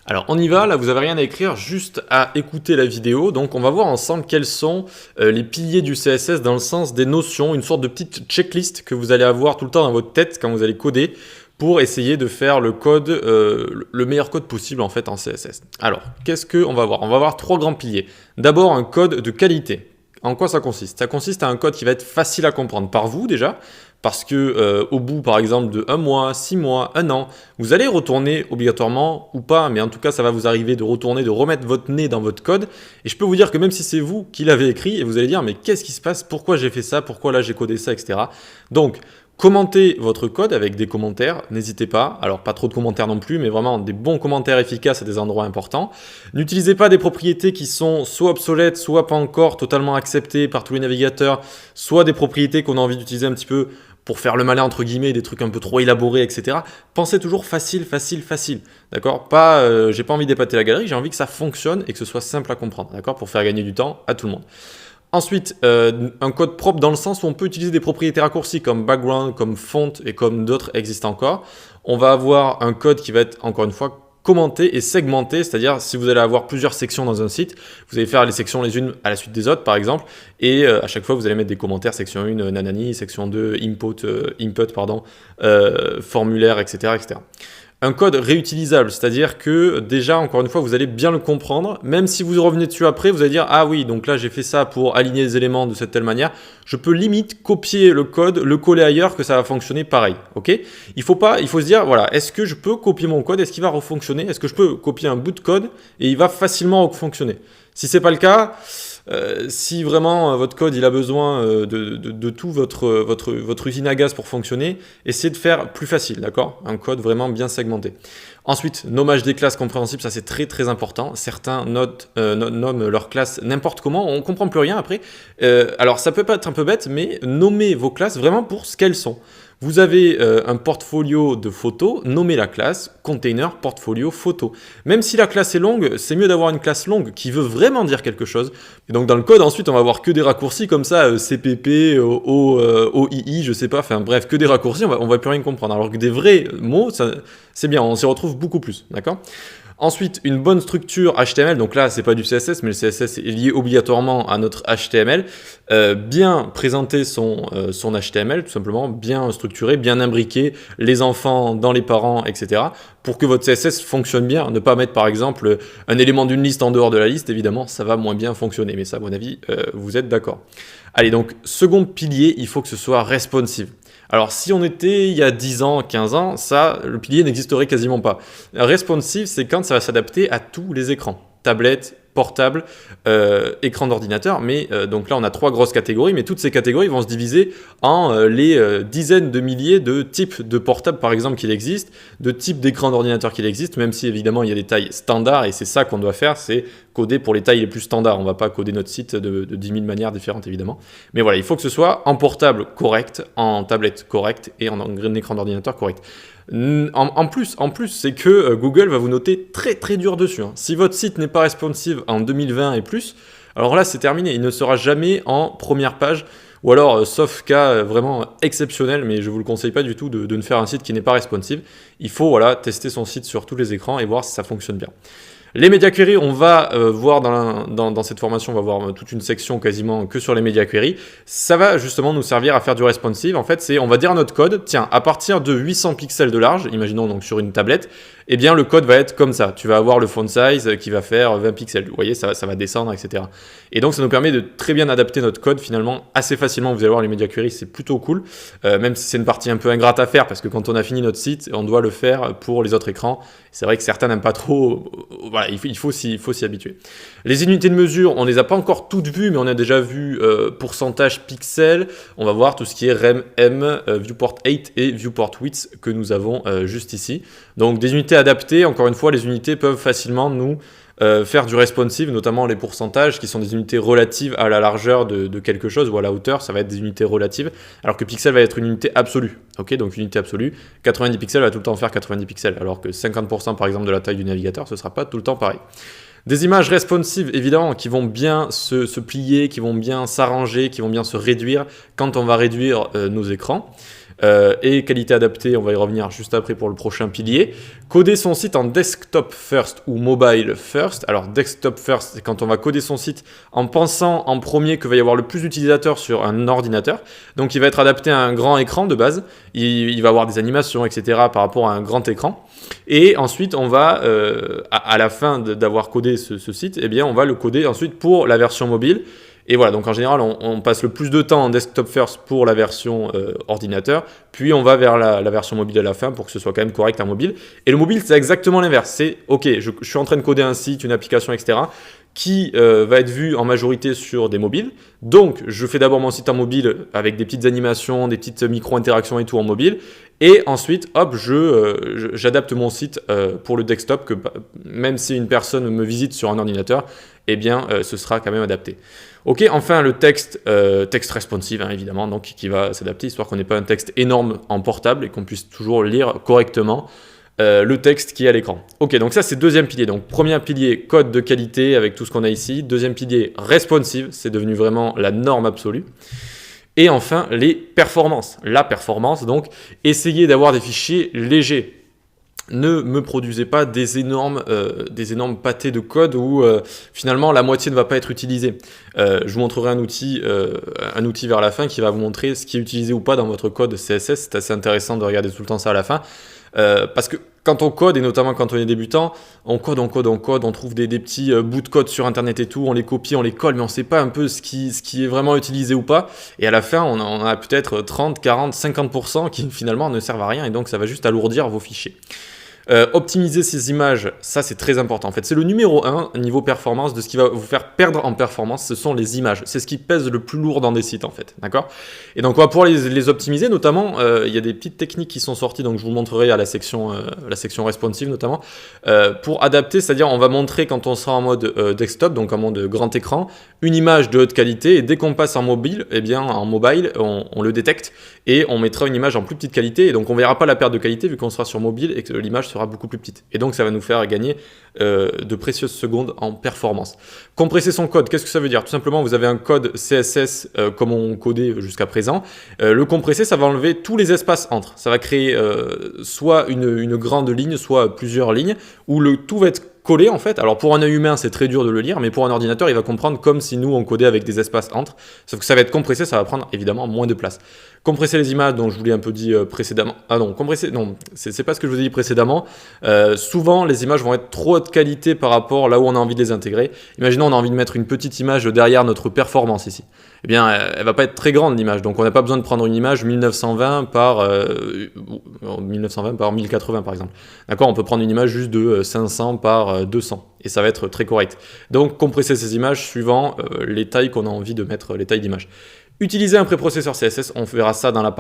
Alors on y va, là vous n'avez rien à écrire, juste à écouter la vidéo. Donc on va voir ensemble quels sont les piliers du CSS dans le sens des notions, une sorte de petite checklist que vous allez avoir tout le temps dans votre tête quand vous allez coder pour essayer de faire le code, le meilleur code possible en fait en CSS. Alors qu'est-ce qu'on va voir? On va voir trois grands piliers. D'abord un code de qualité. En quoi ça consiste? Ça consiste à un code qui va être facile à comprendre par vous déjà, parce que au bout par exemple de 1 mois, 6 mois, 1 an, vous allez retourner obligatoirement ou pas, mais en tout cas ça va vous arriver de retourner, de remettre votre nez dans votre code. Et je peux vous dire que même si c'est vous qui l'avez écrit, et vous allez dire mais qu'est-ce qui se passe? Pourquoi j'ai fait ça? Pourquoi là j'ai codé ça, etc. Donc commentez votre code avec des commentaires, n'hésitez pas. Alors pas trop de commentaires non plus, mais vraiment des bons commentaires efficaces à des endroits importants. N'utilisez pas des propriétés qui sont soit obsolètes, soit pas encore totalement acceptées par tous les navigateurs, soit des propriétés qu'on a envie d'utiliser un petit peu pour faire le malin entre guillemets, des trucs un peu trop élaborés, etc. Pensez toujours facile, facile, facile. D'accord? Pas, j'ai pas envie d'épater la galerie, j'ai envie que ça fonctionne et que ce soit simple à comprendre. D'accord? Pour faire gagner du temps à tout le monde. Ensuite, un code propre dans le sens où on peut utiliser des propriétés raccourcies comme background, comme font et comme d'autres existent encore. On va avoir un code qui va être, encore une fois, commenté et segmenté, c'est-à-dire si vous allez avoir plusieurs sections dans un site, vous allez faire les sections les unes à la suite des autres par exemple, et à chaque fois vous allez mettre des commentaires, section 1, nanani, section 2, input, formulaire, etc., etc. Un code réutilisable, c'est-à-dire que déjà, encore une fois, vous allez bien le comprendre. Même si vous revenez dessus après, vous allez dire « Ah oui, donc là, j'ai fait ça pour aligner les éléments de cette telle manière. Je peux limite copier le code, le coller ailleurs, que ça va fonctionner pareil. » Ok ? Il faut se dire « Voilà, est-ce que je peux copier mon code? Est-ce qu'il va refonctionner? Est-ce que je peux copier un bout de code et il va facilement refonctionner ?» Si ce n'est pas le cas, si vraiment votre code il a besoin de tout votre usine à gaz pour fonctionner, essayez de faire plus facile, d'accord? Un code vraiment bien segmenté. Ensuite, nommage des classes compréhensibles, ça c'est très très important. Certains nomment leurs classes n'importe comment, on ne comprend plus rien après. Alors ça peut pas être un peu bête, mais nommez vos classes vraiment pour ce qu'elles sont. Vous avez un portfolio de photos, nommez la classe container portfolio photo. Même si la classe est longue, c'est mieux d'avoir une classe longue qui veut vraiment dire quelque chose. Et donc dans le code, ensuite, on va avoir que des raccourcis comme ça, CPP, OII, je sais pas, enfin bref, que des raccourcis, on va plus rien comprendre. Alors que des vrais mots, c'est bien, on s'y retrouve beaucoup plus, d'accord ? Ensuite, une bonne structure HTML, donc là, c'est pas du CSS, mais le CSS est lié obligatoirement à notre HTML. Bien présenter son HTML, tout simplement, bien structuré, bien imbriqué, les enfants dans les parents, etc. pour que votre CSS fonctionne bien. Ne pas mettre, par exemple, un élément d'une liste en dehors de la liste, évidemment, ça va moins bien fonctionner. Mais ça, à mon avis, vous êtes d'accord. Allez, donc, second pilier, il faut que ce soit responsive. Alors, si on était il y a 10 ans, 15 ans, ça, le pilier n'existerait quasiment pas. Responsive, c'est quand ça va s'adapter à tous les écrans. Tablette, portable, écran d'ordinateur. Mais donc là, on a 3 grosses catégories, mais toutes ces catégories vont se diviser en les dizaines de milliers de types de portables, par exemple, qu'il existe, de types d'écran d'ordinateur qu'il existe, même si évidemment, il y a des tailles standards, et c'est ça qu'on doit faire, c'est coder pour les tailles les plus standards. On ne va pas coder notre site de 10 000 manières différentes, évidemment. Mais voilà, il faut que ce soit en portable correct, en tablette correct et en écran d'ordinateur correct. En plus, c'est que Google va vous noter très très dur dessus. Si votre site n'est pas responsive en 2020 et plus, alors là c'est terminé, il ne sera jamais en première page, ou alors sauf cas vraiment exceptionnel, mais je ne vous le conseille pas du tout de ne faire un site qui n'est pas responsive. Il faut tester son site sur tous les écrans et voir si ça fonctionne bien. Les media queries, on va voir dans cette formation, on va voir toute une section quasiment que sur les media queries. Ça va justement nous servir à faire du responsive. En fait, on va dire à notre code, tiens, à partir de 800 pixels de large, imaginons donc sur une tablette, eh bien le code va être comme ça. Tu vas avoir le font size qui va faire 20 pixels. Vous voyez, ça va descendre, etc. Et donc, ça nous permet de très bien adapter notre code finalement assez facilement. Vous allez voir, les media queries, c'est plutôt cool. Même si c'est une partie un peu ingrate à faire parce que quand on a fini notre site, on doit le faire pour les autres écrans. C'est vrai que certains n'aiment pas trop. Voilà, il faut s'y habituer. Les unités de mesure, on ne les a pas encore toutes vues, mais on a déjà vu pourcentage pixels. On va voir tout ce qui est rem, viewport 8 et viewport width que nous avons juste ici. Donc des unités adaptées, encore une fois, les unités peuvent facilement nous faire du responsive, notamment les pourcentages qui sont des unités relatives à la largeur de quelque chose ou à la hauteur, ça va être des unités relatives, alors que pixel va être une unité absolue. Ok, donc une unité absolue, 90 pixels va tout le temps faire 90 pixels, alors que 50% par exemple de la taille du navigateur, ce ne sera pas tout le temps pareil. Des images responsives, évidemment, qui vont bien se plier, qui vont bien s'arranger, qui vont bien se réduire quand on va réduire nos écrans. et qualité adaptée, on va y revenir juste après pour le prochain pilier. Coder son site en desktop first ou mobile first. Alors desktop first, c'est quand on va coder son site en pensant en premier qu'il va y avoir le plus d'utilisateurs sur un ordinateur. Donc il va être adapté à un grand écran de base, il va avoir des animations, etc. par rapport à un grand écran. Et ensuite, on va, à la fin d'avoir codé ce site, eh bien, on va le coder ensuite pour la version mobile. Et voilà, donc en général, on passe le plus de temps en desktop first pour la version ordinateur, puis on va vers la version mobile à la fin pour que ce soit quand même correct en mobile. Et le mobile, c'est exactement l'inverse. C'est, ok, je suis en train de coder un site, une application, etc., qui va être vu en majorité sur des mobiles. Donc, je fais d'abord mon site en mobile avec des petites animations, des petites micro-interactions et tout en mobile. Et ensuite, hop, j'adapte mon site pour le desktop, que même si une personne me visite sur un ordinateur, eh bien, ce sera quand même adapté. Ok, enfin le texte responsive, hein, évidemment, donc qui va s'adapter, histoire qu'on n'ait pas un texte énorme en portable et qu'on puisse toujours lire correctement le texte qui est à l'écran. Ok, donc ça c'est deuxième pilier. Donc premier pilier, code de qualité avec tout ce qu'on a ici. Deuxième pilier, responsive, c'est devenu vraiment la norme absolue. Et enfin, les performances. La performance, donc, essayez d'avoir des fichiers légers. Ne me produisez pas des énormes pâtés de code où finalement la moitié ne va pas être utilisée. Je vous montrerai un outil vers la fin qui va vous montrer ce qui est utilisé ou pas dans votre code CSS. C'est assez intéressant de regarder tout le temps ça à la fin. Parce que quand on code, et notamment quand on est débutant, on trouve des petits bouts de code sur internet et tout, on les copie, on les colle, mais on ne sait pas un peu ce qui est vraiment utilisé ou pas. Et à la fin, on a peut-être 30, 40, 50% qui finalement ne servent à rien, et donc ça va juste alourdir vos fichiers. Optimiser ces images, ça c'est très important. En fait, c'est le numéro 1 niveau performance de ce qui va vous faire perdre en performance, ce sont les images. C'est ce qui pèse le plus lourd dans des sites en fait, d'accord? Et donc on va pouvoir les optimiser, notamment, il y a des petites techniques qui sont sorties, donc je vous montrerai à la section responsive notamment, pour adapter, c'est-à-dire on va montrer quand on sera en mode desktop, donc en mode grand écran, une image de haute qualité, et dès qu'on passe en mobile, eh bien en mobile, on le détecte, et on mettra une image en plus petite qualité, et donc on ne verra pas la perte de qualité vu qu'on sera sur mobile et que l'image sera beaucoup plus petite. Et donc ça va nous faire gagner de précieuses secondes en performance. Compresser son code, qu'est-ce que ça veut dire? Tout simplement, vous avez un code CSS comme on codait jusqu'à présent. Le compresser, ça va enlever tous les espaces entre. Ça va créer soit une grande ligne, soit plusieurs lignes, où le tout va être collé en fait. Alors pour un œil humain, c'est très dur de le lire, mais pour un ordinateur, il va comprendre comme si nous, on codait avec des espaces entre. Sauf que ça va être compressé, ça va prendre évidemment moins de place. Compresser les images, dont je vous l'ai un peu dit précédemment. Ah non, compresser, non, c'est pas ce que je vous ai dit précédemment. Souvent, les images vont être trop haute qualité par rapport là où on a envie de les intégrer. Imaginons, on a envie de mettre une petite image derrière notre performance ici. Eh bien, elle va pas être très grande l'image, donc on n'a pas besoin de prendre une image 1920 par 1080 par exemple. D'accord, on peut prendre une image juste de 500 par 200 et ça va être très correct. Donc, compresser ces images suivant les tailles qu'on a envie de mettre, les tailles d'image. Utiliser un préprocesseur CSS, on verra ça dans la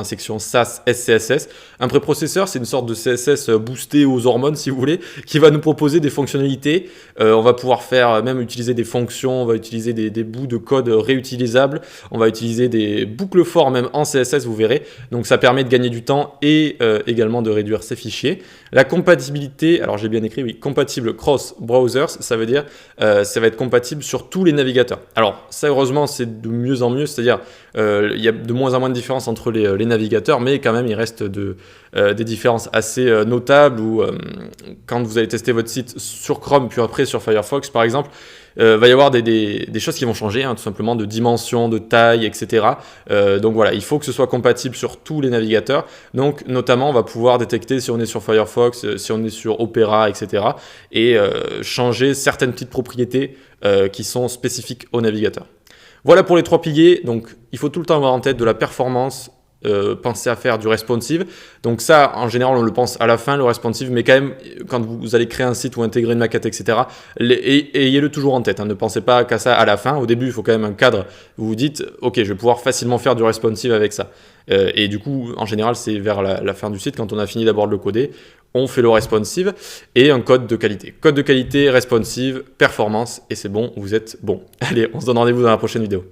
section SAS SCSS. Un préprocesseur, c'est une sorte de CSS boosté aux hormones, si vous voulez, qui va nous proposer des fonctionnalités. On va pouvoir même utiliser des fonctions, on va utiliser des bouts de code réutilisables, on va utiliser des boucles for même en CSS, vous verrez. Donc ça permet de gagner du temps et également de réduire ses fichiers. La compatibilité, alors j'ai bien écrit, oui, compatible cross browsers, ça veut dire ça va être compatible sur tous les navigateurs. Alors ça, heureusement, c'est de mieux en mieux. C'est-à-dire, il y a de moins en moins de différences entre les navigateurs, mais quand même, il reste des différences assez notables où, quand vous allez tester votre site sur Chrome, puis après sur Firefox, par exemple, va y avoir des choses qui vont changer, hein, tout simplement de dimension, de taille, etc. Donc voilà, il faut que ce soit compatible sur tous les navigateurs. Donc, notamment, on va pouvoir détecter si on est sur Firefox, si on est sur Opera, etc. et changer certaines petites propriétés qui sont spécifiques au navigateur. Voilà pour les 3 piliers, donc il faut tout le temps avoir en tête de la performance, penser à faire du responsive. Donc ça, en général, on le pense à la fin, le responsive, mais quand même, quand vous allez créer un site ou intégrer une maquette, etc., ayez-le toujours en tête, hein, ne pensez pas qu'à ça à la fin. Au début, il faut quand même un cadre où vous dites, ok, je vais pouvoir facilement faire du responsive avec ça. Et du coup, en général, c'est vers la fin du site, quand on a fini d'abord de le coder, on fait le responsive et un code de qualité. Code de qualité, responsive, performance, et c'est bon, vous êtes bon. Allez, on se donne rendez-vous dans la prochaine vidéo.